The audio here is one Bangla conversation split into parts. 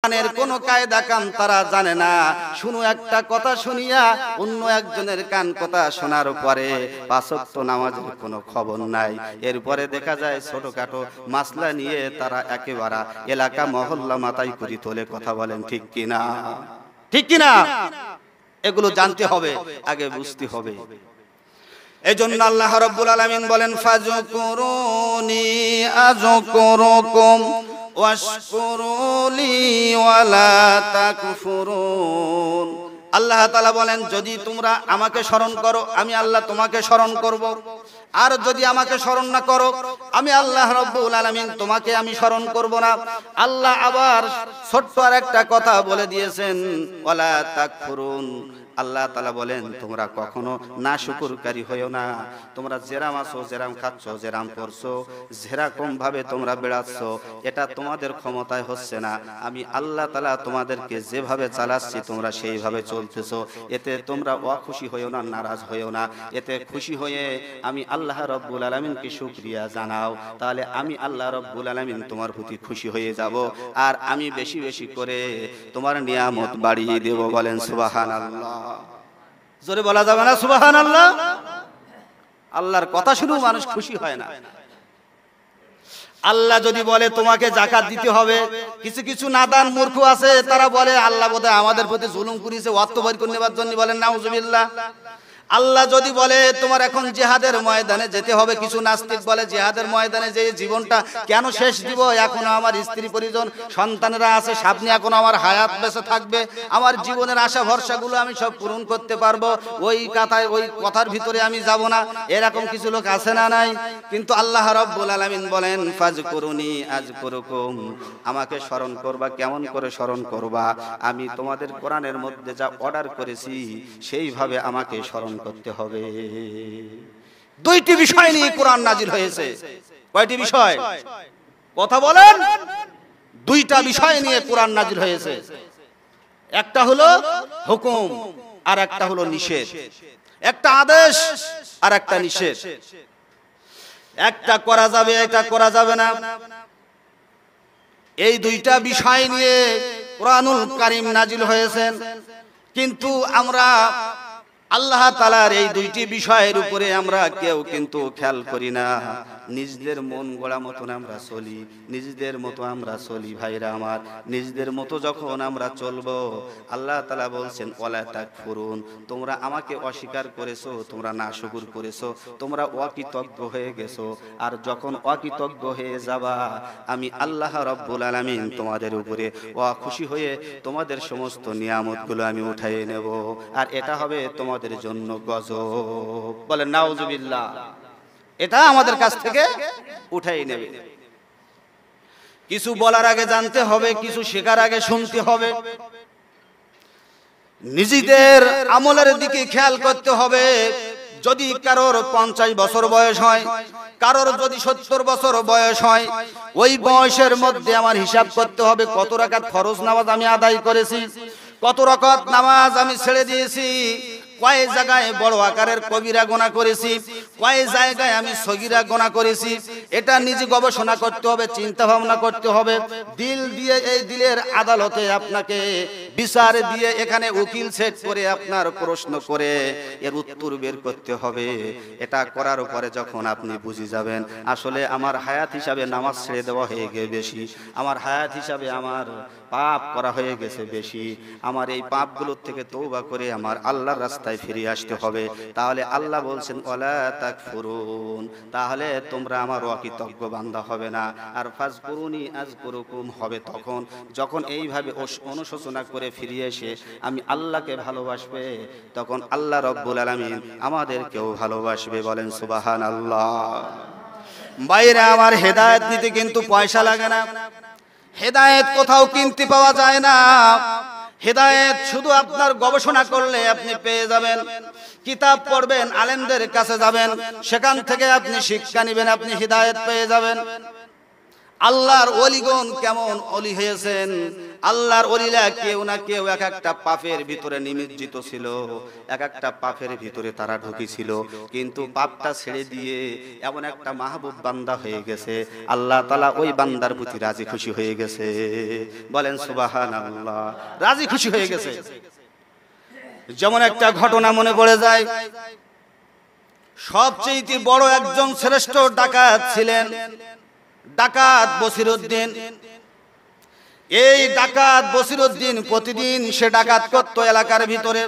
কোরআনের কোন কায়দা কাম তারা জানে না। শুনো একটা কথা শুনিয়া অন্য একজনের কান কথা শোনার পরে পাঁচ ওয়াক্ত নামাজের কোনো খবর নাই। এরপরে দেখা যায় ছোটখাটো মাসলা নিয়ে তারা একেবারে এলাকা মহল্লা মাথায় করে তোলে। কথা বলেন ঠিক কিনা? ঠিক কিনা? এগুলো জানতে হবে, আগে বুঝতে হবে। এজন্য আল্লাহ রাব্বুল আলামিন বলেন ফাযকুরুনি আযকুরুকুম ওয়াশকুরুলি ওয়ালা তাকফুরুন। আল্লাহ তাআলা বলেন যদি তোমরা আমাকে স্মরণ করো আমি আল্লাহ তোমাকে স্মরণ করব, আর যদি আমাকে স্মরণ না করো আমি আল্লাহ রাব্বুল আলামিন তোমাকে আমি স্মরণ করব না। আল্লাহ আবার ছোট্ট আর একটা কথা বলে দিয়েছেন ওয়ালা তাকফুরুন। আল্লাহ তাআলা বলেন তোমরা কখনো নাশুকরকারী হইও না। তোমরা যেরাম আছো, যেরাম খাচ্ছ, যেরাম পড়ছো, যেরকম ভাবে তোমরা বেড়াচ্ছ, এটা তোমাদের ক্ষমতায় হচ্ছে না। আমি আল্লাহ তাআলা তোমাদেরকে যেভাবে চালাচ্ছি তোমরা সেইভাবে চলতেছো। এতে তোমরা অখুশি হইও না, নারাজ হইও না। এতে খুশি হয়ে আমি আল্লাহ রাব্বুল আলামিনকে শুকরিয়া জানাও, তাহলে আমি আল্লাহ রাব্বুল আলামিন তোমার প্রতি খুশি হয়ে যাব, আর আমি বেশি বেশি করে তোমার নিয়ামত বাড়িয়ে দেব। বলেন সুবহানাল্লাহ। জোরে বলা যাবে না সুবহানাল্লাহ? আল্লাহর কথা শুনেও মানুষ খুশি হয় না। আল্লাহ যদি বলে তোমাকে যাকাত দিতে হবে, কিছু কিছু নাদান মূর্খ আছে তারা বলে আল্লাহ বোধহয় আমাদের প্রতি জুলুম করেছে, অর্থ বের করে নেবার জন্য বলেন নাউজুবিল্লাহ। আল্লাহ যদি বলে তোমার এখন জিহাদের ময়দানে যেতে হবে, কিছু নাস্তিক বলে জিহাদের ময়দানে যে জীবনটা কেন শেষ দিব, এখনো আমার স্ত্রী পরিজন সন্তানেরা আছে, সামনে এখনো আমার হায়াত বেঁচে থাকবে, আমার জীবনের আশা ভরসাগুলো আমি সব পূরণ করতে পারবো, ওই কথার ভিতরে আমি যাব না। এরকম কিছু লোক আছে না নাই? কিন্তু আল্লাহ রাব্বুল আলামিন বলেন ফাযকুরুনি আযকুরুকুম, আমাকে স্মরণ করবা। কেমন করে স্মরণ করবা? আমি তোমাদের কোরআনের মধ্যে যা অর্ডার করেছি সেইভাবে আমাকে স্মরণ করতে হবে। দুইটি বিষয় নিয়ে কোরআন নাজিল হয়েছে। কয়টি বিষয়? কথা বলেন। দুইটা বিষয় নিয়ে কোরআন নাজিল হয়েছে। একটা হলো হুকুম আর একটা হলো নিষেধ। একটা আদেশ আর একটা নিষেধ। একটা করা যাবে, এটা করা যাবে না। এই দুইটা বিষয় নিয়ে কোরআনুল কারীম নাজিল হয়েছে। কিন্তু আমরা আল্লাহ তাআলার এই দুইটি বিষয়ের উপরে আমরা কেউ কিন্তু খেয়াল করি না। নিজেদের মন গড়া মতন আমরা চলি, নিজেদের মতো আমরা চলি। ভাইরা আমার, নিজেদের মতো যখন আমরা চলবো, আল্লাহ তাআলা বলছেন ওয়ালা তাকফুরুন, তোমরা আমাকে অস্বীকার করেছো, তোমরা নাশুকর করেছো, তোমরা অকৃতজ্ঞ হয়ে গেছো। আর যখন অকৃতজ্ঞ হয়ে যাবা আমি আল্লাহ রাব্বুল আলামিন তোমাদের উপরে অখুশি হয়ে তোমাদের সমস্ত নিয়ামতগুলো আমি উঠাইয়ে নেব, আর এটা হবে তোমাদের জন্য গজব। বলেন নাউজুবিল্লাহ। এটা আমাদের কাছ থেকে উঠাই নেবে। কিছু বলার আগে জানতে হবে, কিছু শেখার আগে শুনতে হবে। নিজেদের আমলের দিকে খেয়াল করতে হবে। যদি কারোর 50 বছর বয়স হয়, কারোর যদি 70 বছর বয়স হয়, ওই বয়সের মধ্যে আমার হিসাব করতে হবে কত রাকাত ফরজ নামাজ আমি আদায় করেছি, কত রাকাত নামাজ আমি ছেড়ে দিয়েছি, কয় জায়গায় বড় আকারের কবিরা গুনাহ করেছি, কয় জায়গায় আমি সগীরা গুনাহ করেছি। এটা নিজে গবেষণা করতে হবে, চিন্তা ভাবনা করতে হবে। দিল দিয়ে এই দিলের আদালতে আপনাকে বিচার দিয়ে এখানে উকিল সেট করে আপনার প্রশ্ন করে এর উত্তর বের করতে হবে। এটা করার পরে যখন আপনি বুঝে যাবেন আসলে আমার হায়াত হিসাবে নামাজ ছেড়ে দেওয়া হয়ে গেছে বেশি, আমার হায়াত হিসাবে আমার পাপ করা হয়ে গেছে বেশি, আমার এই পাপগুলোর থেকে তওবা করে আমার আল্লাহর রাস্তায় ফিরে আসতে হবে। তাহলে আল্লাহ বলছেন ওয়ালা তাকফুরুন, তাহলে তোমরা আমার অকৃতজ্ঞ বান্দা হবে না। আর ফাযকুরুনি আযকুরুকুম হবে তখন যখন এইভাবে অনুশোচনা করে ফিরে এসে আমি আল্লাহকে ভালোবাসবে, তখন আল্লাহ রাব্বুল আলামিন আমাদেরকেও ভালোবাসবে। বলেন সুবহানাল্লাহ। বাইরে আমার হেদায়েত নিতে কিন্তু পয়সা লাগে না। হেদায়েত কোথাও কিনতে পাওয়া যায় না। হেদায়েত শুধু আপনার গবেষণা করলে আপনি পেয়ে যাবেন। কিতাব পড়বেন, আলেমদের কাছে যাবেন, সেখান থেকে আপনি শিক্ষা নেবেন, আপনি হেদায়েত পেয়ে যাবেন। আল্লাহর ওলিগণ কেমন ওলি হয়েছেন আল্লাহর ওলিরা কেউ না কেউ এক একটা পাপের ভিতরে নিমজ্জিত ছিল, এক একটা পাপের ভিতরে তারা ঢুকেছিল, কিন্তু পাপটা ছেড়ে দিয়ে এমন একটা মাহবুব বান্দা হয়ে গেছে, আল্লাহ তাআলা ওই বান্দার প্রতি রাজি খুশি হয়ে গেছে। বলেন সুবহানাল্লাহ, রাজি খুশি হয়ে গেছে। যেমন একটা ঘটনা মনে পড়ে যায়, সবচেয়ে বড় একজন শ্রেষ্ঠ ডাকাত ছিলেন ডাকাত বসিরউদ্দিন। এই ডাকাত বসিরউদ্দিন প্রতিদিন সে ডাকাত করত এলাকার ভিতরে,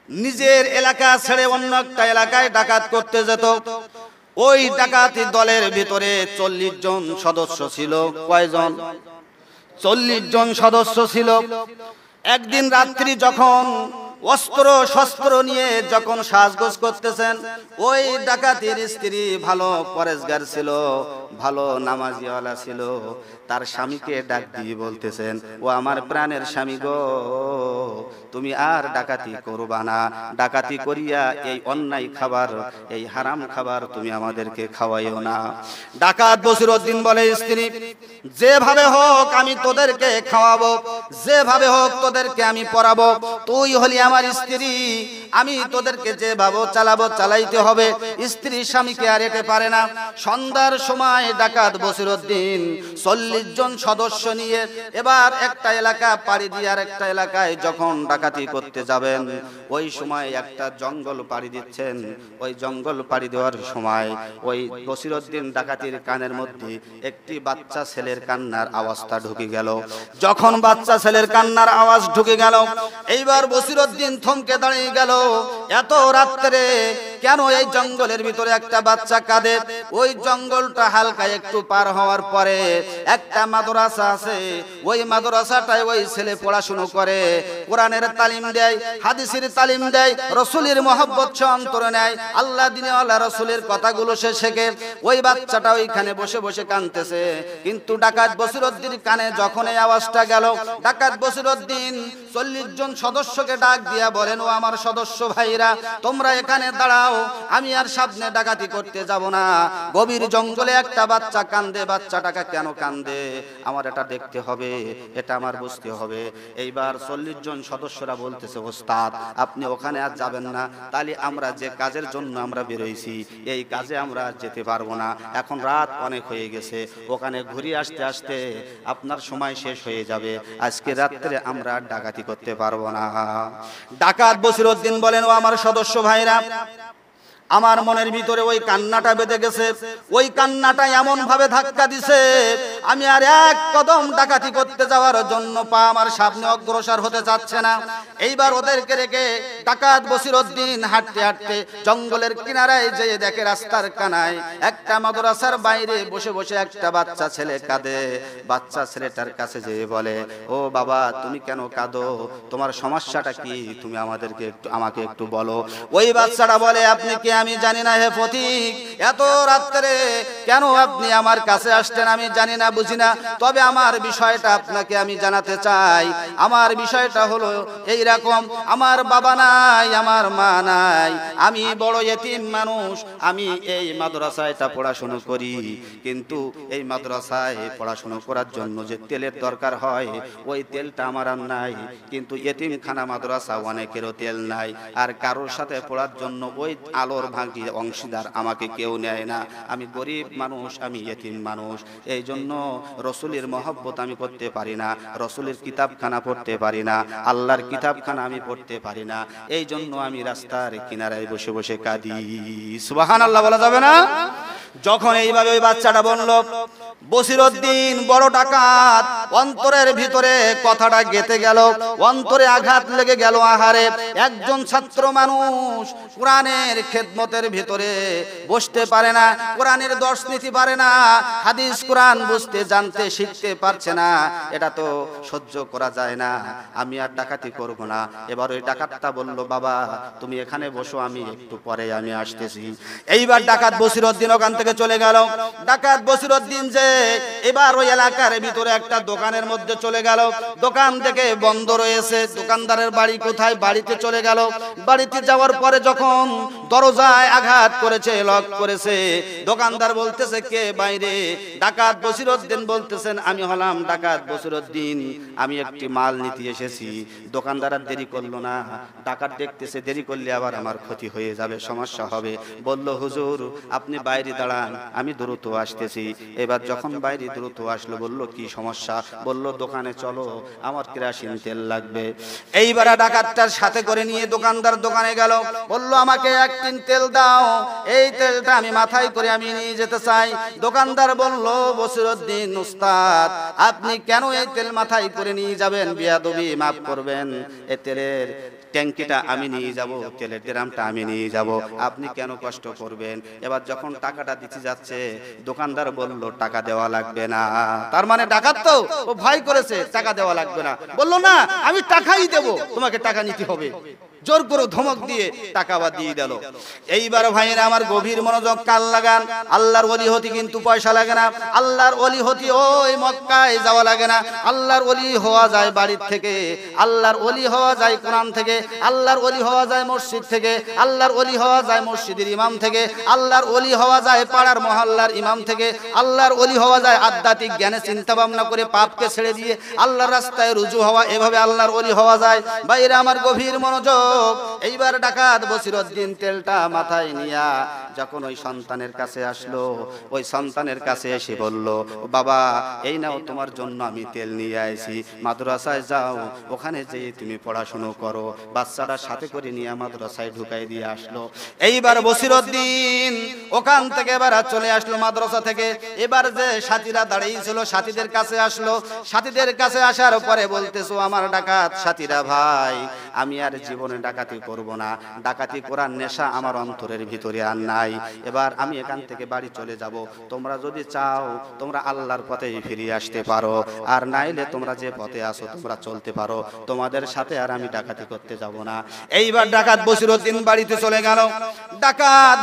নিজের এলাকা ছেড়ে অন্য একটা এলাকায় ডাকাত করতে যেত। ওই ডাকাতি দলের ভিতরে 40 জন সদস্য ছিল। কয়জন? 40 জন সদস্য ছিল। একদিন রাত্রি যখন অস্ত্র শস্ত্র নিয়ে যখন সাজগোজ করতেছেন, ওই ডাকাতের স্ত্রী ভালো পরেশগার ছিল, ভালো নামাজিওয়ালা ছিল, তার স্বামীকে ডাক দিয়ে বলতেছেন, ও আমার প্রাণের স্বামী গো, তুমি আর ডাকাতি করবা না, ডাকাতি করিয়া এই অন্যায় খাবার, এই হারাম খাবার তুমি আমাদেরকে খাওয়াইও না। ডাকাত বসিরউদ্দিন বলে, স্ত্রী যেভাবে হোক আমি তোদেরকে খাওয়াবো, যেভাবে হোক তোদেরকে আমি পড়াবো, তুই হলি আমার স্ত্রী, আমি তোদেরকে যেভাবে চালাবো চালাইতে হবে। স্ত্রী স্বামীকে আর এতে পারে না। সন্ধ্যার সময় ডাকাত বসিরউদ্দিন 40 জন সদস্য নিয়ে এবার একটা এলাকা পাড়ি দিয়ে আর একটা এলাকায় যখন ডাকাতি করতে যাবেন, ওই সময় একটা জঙ্গল পাড়ি দিচ্ছেন। ওই জঙ্গল পাড়ি দেওয়ার সময় ওই বসিরউদ্দিন ডাকাতির কানের মধ্যে একটি বাচ্চা ছেলের কান্নার আওয়াজটা ঢুকে গেল। যখন বাচ্চা ছেলের কান্নার আওয়াজ ঢুকে গেল, এইবার বসিরউদ্দিন থমকে দাঁড়িয়ে গেল। এত রাত্রে কেন এই জঙ্গলের ভিতরে একটা বাচ্চা কাঁদে? ওই জঙ্গলটা হালকা একটু পার হওয়ার পরে একটা মাদ্রাসা আছে, ওই মাদ্রাসাটায় ওই ছেলে পড়াশুনো করে, কোরআনের তালিম দেয়, হাদিসের তালিম দেয়, রাসূলের মহব্বত সে অন্তরে নেয়, আল্লাহ দিনে আল্লাহ রাসূলের কথাগুলো সে শেখে। ওই বাচ্চাটা ওইখানে বসে বসে কাঁদতেছে, কিন্তু ডাকাত বসিরউদ্দিন কানে যখন এই আওয়াজটা গেল, ডাকাত বসিরউদ্দিন 40 জন সদস্যকে ডাক দিয়া বলেন, ও আমার সদস্য ভাইরা, তোমরা এখানে দাঁড়াও, আমি আর সামনে ডাকাতি করতে যাব না। গভীর জঙ্গলে একটা বাচ্চা কান্দে, বাচ্চাটাকে কেন কান্দে আমার এটা দেখতে হবে, এটা আমার বুঝতে হবে। এইবার 40 জন সদস্যরা বলতেছে, ওস্তাদ আপনি ওখানে আর যাবেন না, তাহলে আমরা যে কাজের জন্য আমরা বেরোইছি এই কাজে আমরা যেতে পারবো না, এখন রাত অনেক হয়ে গেছে, ওখানে ঘুরে আসতে আসতে আপনার সময় শেষ হয়ে যাবে, আজকে রাত্রে আমরা ডাকাতি করতে পারবো না। ডাকাত বসিরউদ্দিন বলেন, ও আমার সদস্য ভাইরা, আমার মনের ভিতরে ওই কান্নাটা বেঁধে গেছে, ওই কান্নাটা এমন ভাবে ধাক্কা দিছে, আমি আর এক কদম ডাকাতি করতে যাওয়ার জন্য পা আমার সামনে অগ্রসর হতে যাচ্ছে না। এইবার ওদেরকে রেখে ডাকাত বসিরউদ্দিন হাঁটতে হাঁটতে জঙ্গলের কিনারায় যেয়ে দেখে রাস্তার কানায় একটা মাদ্রাসার বাইরে বসে বসে একটা বাচ্চা ছেলে কাঁদে। বাচ্চা ছেলেটার কাছে যেয়ে বলে, ও বাবা তুমি কেন কাঁদো, তোমার সমস্যাটা কি, তুমি আমাকে একটু বলো। ওই বাচ্চাটা বলে, আপনি কি? আমি জানি না হে ফতিক, এত রাত্রে কেন আপনি আমার কাছে আসছেন আমি জানি না, বুঝি না, তবে আমার বিষয়টা আপনাকে আমি জানাতে চাই। আমার বিষয়টা হলো এই রকম, আমার বাবা নাই, আমার মা নাই, আমি বড় এতিম মানুষ, আমি এই মাদ্রাসায়টা পড়াশোনা করি, কিন্তু এই মাদ্রাসায় পড়াশোনা করার জন্য যে তেলের দরকার হয় ওই তেলটা আমার আর নাই, কিন্তু এতিমখানা মাদ্রাসা অনেকেরও তেল নাই, আর কারোর সাথে পড়ার জন্য ওই আলোর ভাগি অংশীদার আমাকে কেউ নেয় না, আমি গরিব মানুষ, আমি এতিম মানুষ, এই জন্য রসুলের মহব্বত আমি করতে পারি না, রসুলের কিতাবখানা পড়তে পারি না, আল্লাহর কিতাবখানা আমি পড়তে পারি না, এই জন্য আমি রাস্তার কিনারায় বসে বসে কাঁদি। সুবহানাল্লাহ বলা যাবে না? যখন এইভাবে ওই বাচ্চাটা বলল, বসিরউদ্দিন বড় ডাকাত, অন্তরের ভিতরে কথাটা গেঁথে গেল, অন্তরে আঘাত লেগে গেল। আহারে, একজন ছাত্র মানুষ কোরআনের খেদমতের ভিতরে বসতে পারে না, কোরআনের দর্শ নিতে পারে না, হাদিস কোরআন বুঝতে জানতে শিখতে পারছে না, এটা তো সহ্য করা যায় না, আমি আর ডাকাতি করব না। এবার ওই ডাকাতটা বলল, বাবা তুমি এখানে বসো, আমি একটু পরে আমি আসতেছি। এইবার ডাকাত বসিরউদ্দিন ওখান থেকে চলে গেল। ডাকাত বসিরউদ্দিন যে এবার ওই এলাকার ভিতরে একটা দোকানের মধ্যে চলে গেল। দোকান থেকে বন্ধ রয়েছে। দোকানদারের বাড়ি কোথায়? বাড়িতে চলে গেল। বাড়িতে যাওয়ার পরে যখন দরজায় আঘাত করেছে, লক করেছে, দোকানদার বলতেছে কে বাইরে? ডাকাত বসিরউদ্দিন বলতেছেন আমি হলাম ডাকাত বসিরউদ্দিন, আমি একটি মাল নিতে এসেছি। দোকানদার আর দেরি করলো না। ডাকাত দেখতেছে দেরি করলে আবার আমার ক্ষতি হয়ে যাবে, সমস্যা হবে। বলল হুজুর আপনি বাইরে দাঁড়ান, আমি দ্রুত আসতেছি। এবার যখন বাইরে দ্রুত আসলো, বলল কি সমস্যা? বলল দোকানে চলো, আমার কেরোসিন তেল লাগবে। এইবার ডাকাতটার সাথে করে নিয়ে দোকানদার দোকানে গেল। বলল আমাকে এক টিন তেল দাও, এই তেলটা আমি মাথায় করে আমি নিয়ে যেতে চাই। দোকানদার বলল বসিরউদ্দিন উস্তাদ আপনি কেন এই তেল মাথায় করে নিয়ে যাবেন? বিয়াদবি মাফ করবেন, এই তেলের ট্যাঙ্কিটা আমি নিয়ে যাব, তেলের ড্রামটা আমি নিয়ে যাব, আপনি কেন কষ্ট করবেন? এবার যখন টাকাটা দিতে যাচ্ছে, দোকানদার বলল টাকা দেওয়া লাগবে না। তার মানে ডাকাত তো ও ভয় করেছে, টাকা দেওয়া লাগবে না। বলল না আমি টাকাই দেব, তোমাকে টাকা নিতে হবে। জোর করে ধমক দিয়ে টাকা বা দিয়ে দিল। এইবার ভাইয়েরা আমার গভীর মনোযোগ কান লাগান। আল্লাহর ওলি হতে কিন্তু পয়সা লাগে না। আল্লাহর ওলি হতে ওই মক্কায় যাওয়া লাগে না। আল্লাহর ওলি হওয়া যায় বাড়ির থেকে, আল্লাহর ওলি হওয়া যায় কোরআন থেকে, আল্লাহর ওলি হওয়া যায় মসজিদ থেকে, আল্লাহর ওলি হওয়া যায় মসজিদের ইমাম থেকে, আল্লাহর ওলি হওয়া যায় পাড়ার মহল্লার ইমাম থেকে, আল্লাহর ওলি হওয়া যায় আধ্যাত্মিক জ্ঞানে চিন্তা ভাবনা করে পাপকে ছেড়ে দিয়ে আল্লাহর রাস্তায় রুজু হওয়া, এভাবে আল্লাহর ওলি হওয়া যায়। ভাইয়েরা আমার গভীর মনোযোগ। এইবার ডাকাত বসিরউদ্দিন তেলটা মাথায় নিয়া যখন ওই সন্তানের কাছে আসলো, ওই সন্তানের কাছে এসে বলল বাবা এই নাও তোমার জন্য আমি তেল নিয়ে আইছি, মাদ্রাসায় যাও, ওখানে যেয়ে তুমি পড়াশুনো করো। বাচ্চাটার সাথে করে নিয়ে মাদ্রাসায় ঢুকাই দিয়ে আসলো। এইবার বসিরউদ্দিন ওখান থেকে এবার চলে আসলো মাদ্রাসা থেকে। এবার যে সাথীরা দাঁড়িয়েছিল সাথীদের কাছে আসলো। সাথীদের কাছে আসার পরে বলতেছো আমার ডাকাত সাথীরা ভাই আমি আর জীবনে ডাকাতি করব না, ডাকাতি করার নেশা আমার অন্তরের ভিতরে আর নাই। এবার আমি এখান থেকে বাড়ি চলে যাব। তোমরা যদি চাও তোমরা আল্লাহর পথেই ফিরে আসতে পারো, আর নাইলে তোমরা যে পথে আসো তোমরা চলতে পারো, তোমাদের সাথে আর আমি ডাকাতি করতে যাব না। এইবার ডাকাত বসিরউদ্দিন বাড়িতে চলে গেল। ডাকাত